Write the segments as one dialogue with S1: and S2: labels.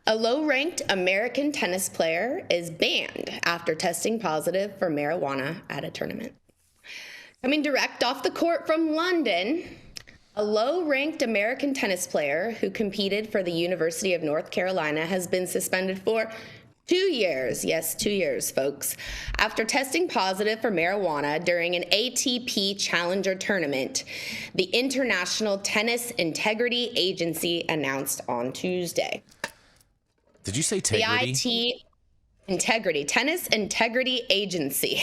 S1: A low-ranked American tennis player is banned after testing positive for marijuana at a tournament. Coming direct off the court from London, a low-ranked American tennis player who competed for the University of North Carolina has been suspended for 2 years. Yes, 2 years, folks, after testing positive for marijuana during an ATP Challenger tournament, the International Tennis Integrity Agency announced on Tuesday.
S2: Did you say integrity?
S1: The Integrity, Tennis Integrity Agency.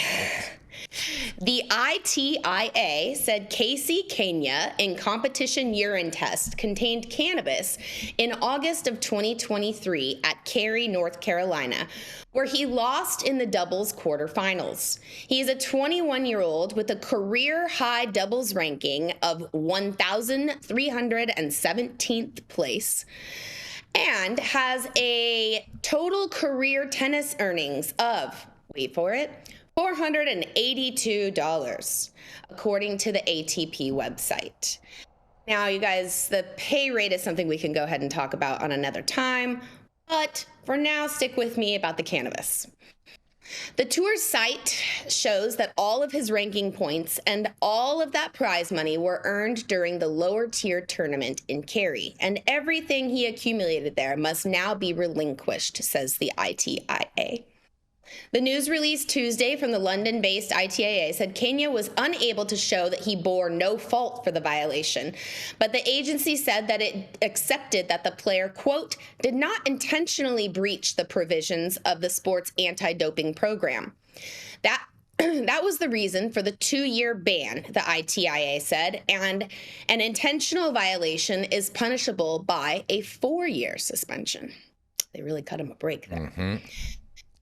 S1: The ITIA said Casey Kenya in competition urine test contained cannabis in August of 2023 at Cary, North Carolina, where he lost in the doubles quarterfinals. He is a 21-year-old with a career-high doubles ranking of 1,317th place and has a total career tennis earnings of, wait for it, $482, according to the ATP website. Now, you guys, the pay rate is something we can go ahead and talk about on another time, but for now, stick with me about the cannabis. The tour's site shows that all of his ranking points and all of that prize money were earned during the lower tier tournament in Cary, and everything he accumulated there must now be relinquished, says the ITIA. The news released Tuesday from the London-based ITIA said Kenya was unable to show that he bore no fault for the violation, but the agency said that it accepted that the player, quote, did not intentionally breach the provisions of the sport's anti-doping program. That was the reason for the 2-year ban, the ITIA said, and an intentional violation is punishable by a 4-year suspension. They really cut him a break there. Mm-hmm.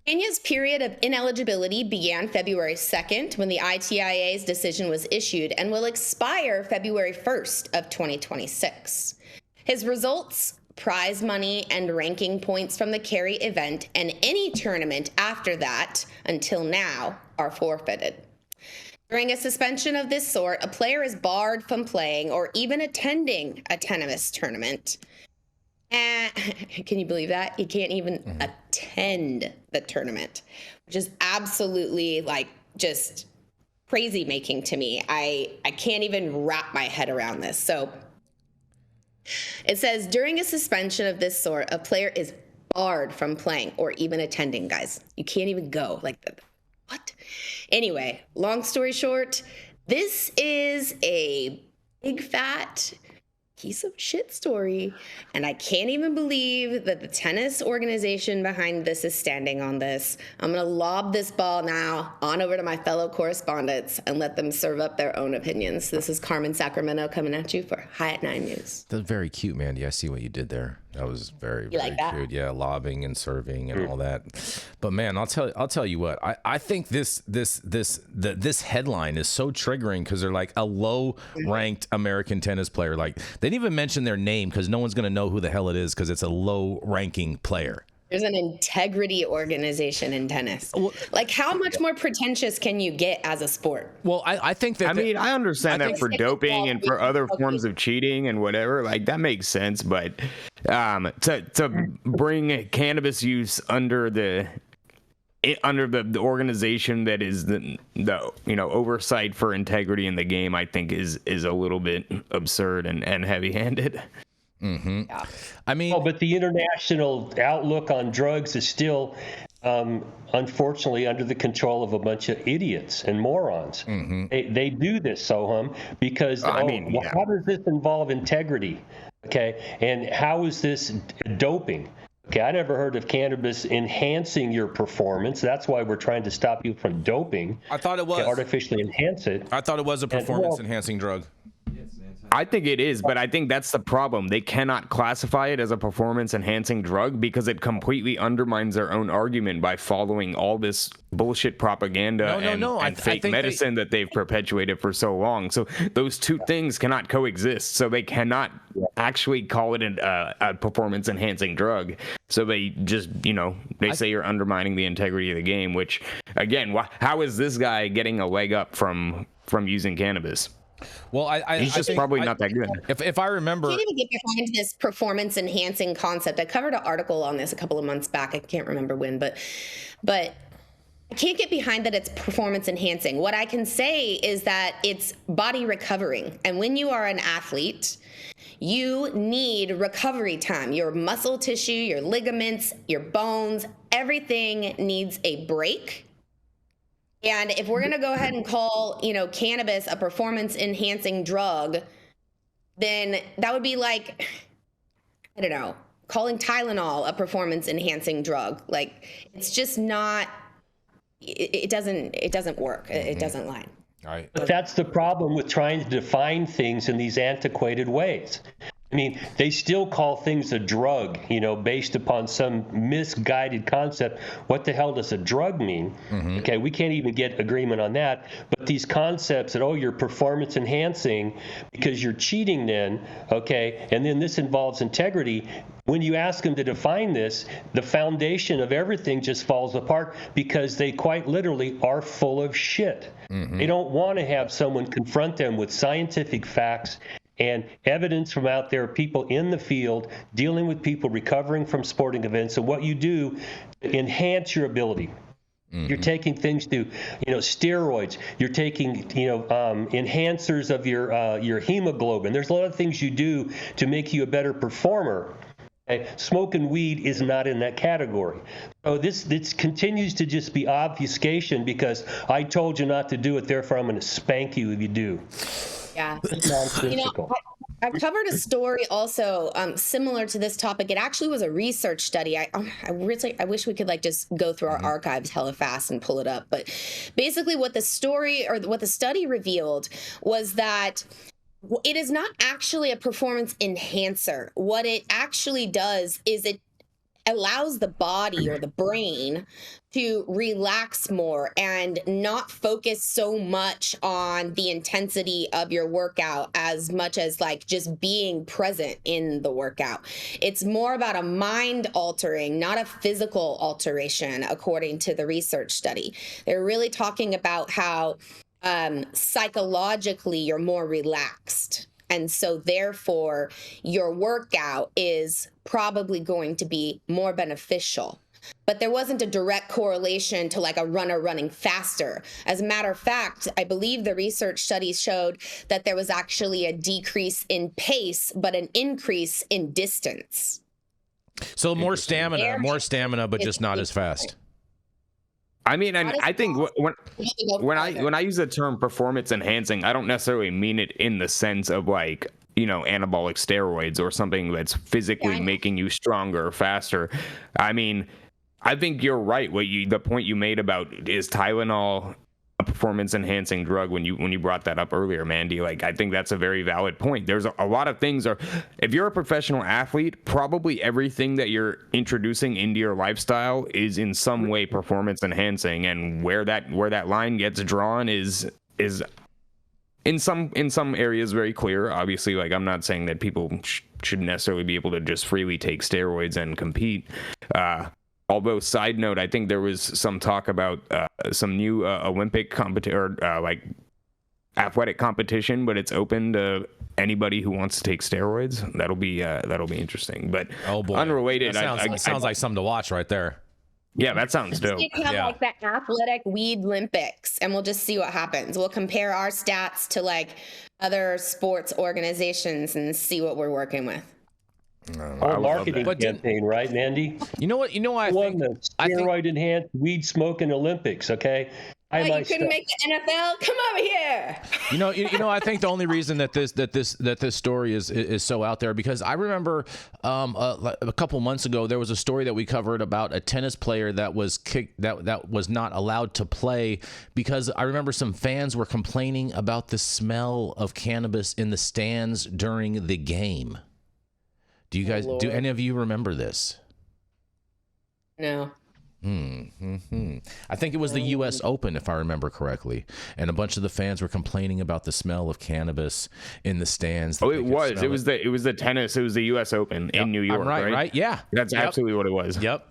S1: Kenya's period of ineligibility began February 2nd when the ITIA's decision was issued and will expire February 1st of 2026. His results, prize money, and ranking points from the Cary event and any tournament after that until now are forfeited. During a suspension of this sort, a player is barred from playing or even attending a tennis tournament. Can you believe that? He can't even attend the tournament, which is absolutely just crazy making to me. I can't even wrap my head around this. So it says during a suspension of this sort, a player is barred from playing or even attending, guys. You can't even go what? Anyway, long story short, this is a big fat piece of shit story, and I can't even believe that the tennis organization behind this is standing on this. I'm gonna lob this ball now on over to my fellow correspondents and let them serve up their own opinions. This is Carmen Sacramento coming at you for High at 9 News.
S2: That's very cute, Mandy. I see what you did there. That was very cute. Yeah, lobbing and serving and all that. But man, I'll tell you what. I think this headline is so triggering because they're like a low-ranked American tennis player. Like they didn't even mention their name because no one's gonna know who the hell it is because it's a low-ranking player.
S1: There's an integrity organization in tennis. Well, how much more pretentious can you get as a sport?
S2: Well, I think that...
S3: I understand that for doping and for other forms of cheating and whatever, that makes sense. But to bring cannabis use under the organization that is the oversight for integrity in the game, I think is a little bit absurd and heavy-handed.
S2: Mm-hmm. Yeah. I mean,
S4: but the international outlook on drugs is still, unfortunately, under the control of a bunch of idiots and morons. Mm-hmm. They do this, Soham, because how does this involve integrity? Okay, and how is this doping? Okay, I never heard of cannabis enhancing your performance. That's why we're trying to stop you from doping.
S2: I thought it was
S4: artificially enhance it.
S2: I thought it was a performance-enhancing drug.
S3: I think it is, but I think that's the problem. They cannot classify it as a performance-enhancing drug because it completely undermines their own argument by following all this bullshit propaganda and fake medicine that they've perpetuated for so long. So those two things cannot coexist. So they cannot actually call it a performance-enhancing drug. So they just, they say you're undermining the integrity of the game, which, again, how is this guy getting a leg up from using cannabis?
S2: Well,
S3: he's just probably not that good.
S2: If I remember,
S1: I can't even get behind this performance enhancing concept. I covered an article on this a couple of months back. I can't remember when, but I can't get behind that it's performance enhancing. What I can say is that it's body recovering. And when you are an athlete, you need recovery time. Your muscle tissue, your ligaments, your bones, everything needs a break. And if we're going to go ahead and call, cannabis a performance enhancing drug, then that would be like, I don't know, calling Tylenol a performance enhancing drug. Like, it's just not, it doesn't work. It doesn't line.
S2: Right.
S4: But that's the problem with trying to define things in these antiquated ways. I mean, they still call things a drug, based upon some misguided concept. What the hell does a drug mean? Mm-hmm. Okay, we can't even get agreement on that. But these concepts that, you're performance enhancing because you're cheating then, okay, and then this involves integrity. When you ask them to define this, the foundation of everything just falls apart because they quite literally are full of shit. Mm-hmm. They don't want to have someone confront them with scientific facts and evidence from out there, people in the field dealing with people recovering from sporting events. And what you do, enhance your ability. Mm-hmm. You're taking things to, steroids. You're taking, enhancers of your hemoglobin. There's a lot of things you do to make you a better performer. Okay? Smoking weed is not in that category. So this continues to just be obfuscation because I told you not to do it, therefore I'm going to spank you if you do.
S1: Yeah. I covered a story also similar to this topic. It actually was a research study. I wish we could just go through our archives hella fast and pull it up. But basically what the study revealed was that it is not actually a performance enhancer. What it actually does is it allows the body or the brain to relax more and not focus so much on the intensity of your workout as much as just being present in the workout. It's more about a mind altering, not a physical alteration, according to the research study. They're really talking about how psychologically you're more relaxed. And so therefore, your workout is probably going to be more beneficial. But there wasn't a direct correlation to a runner running faster. As a matter of fact, I believe the research studies showed that there was actually a decrease in pace, but an increase in distance.
S2: So more stamina, but just not as fast.
S3: I mean, and I think when I use the term performance enhancing, I don't necessarily mean it in the sense of anabolic steroids or something that's physically making you stronger or faster. I mean, I think you're right. The point you made about is Tylenol a performance enhancing drug when you brought that up earlier, Mandy. I think that's a very valid point. There's a lot of things if you're a professional athlete, probably everything that you're introducing into your lifestyle is in some way performance enhancing, and where that line gets drawn is in some areas very clear. Obviously, I'm not saying that people should necessarily be able to just freely take steroids and compete. Although, side note, I think there was some talk about some new Olympic competition or athletic competition, but it's open to anybody who wants to take steroids. That'll be interesting. But unrelated,
S2: that sounds like something to watch right there.
S3: Yeah, that sounds dope.
S1: We have the athletic weed Olympics, and we'll just see what happens. We'll compare our stats to other sports organizations and see what we're working with.
S4: Our marketing campaign, right, Mandy?
S2: You know what? I
S4: won the steroid-enhanced weed smoking Olympics. Okay,
S1: you couldn't make the NFL. Come over here.
S2: I think the only reason that this story is so out there, because I remember a couple months ago there was a story that we covered about a tennis player that was kicked, that was not allowed to play because I remember some fans were complaining about the smell of cannabis in the stands during the game. Do any of you remember this?
S1: No.
S2: I think it was the U.S. Open, if I remember correctly, and a bunch of the fans were complaining about the smell of cannabis in the stands.
S3: Oh, it was the tennis. It was the U.S. Open in New York, right?
S2: Yeah,
S3: that's absolutely what it was.
S2: Yep.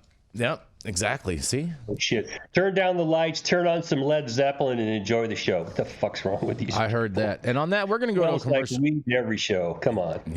S2: Exactly. See?
S4: Oh, shit. Turn down the lights, turn on some Led Zeppelin, and enjoy the show. What the fuck's wrong with these?
S2: I heard that. And on that, we're going to go to a commercial.
S4: Like weed every show. Come on.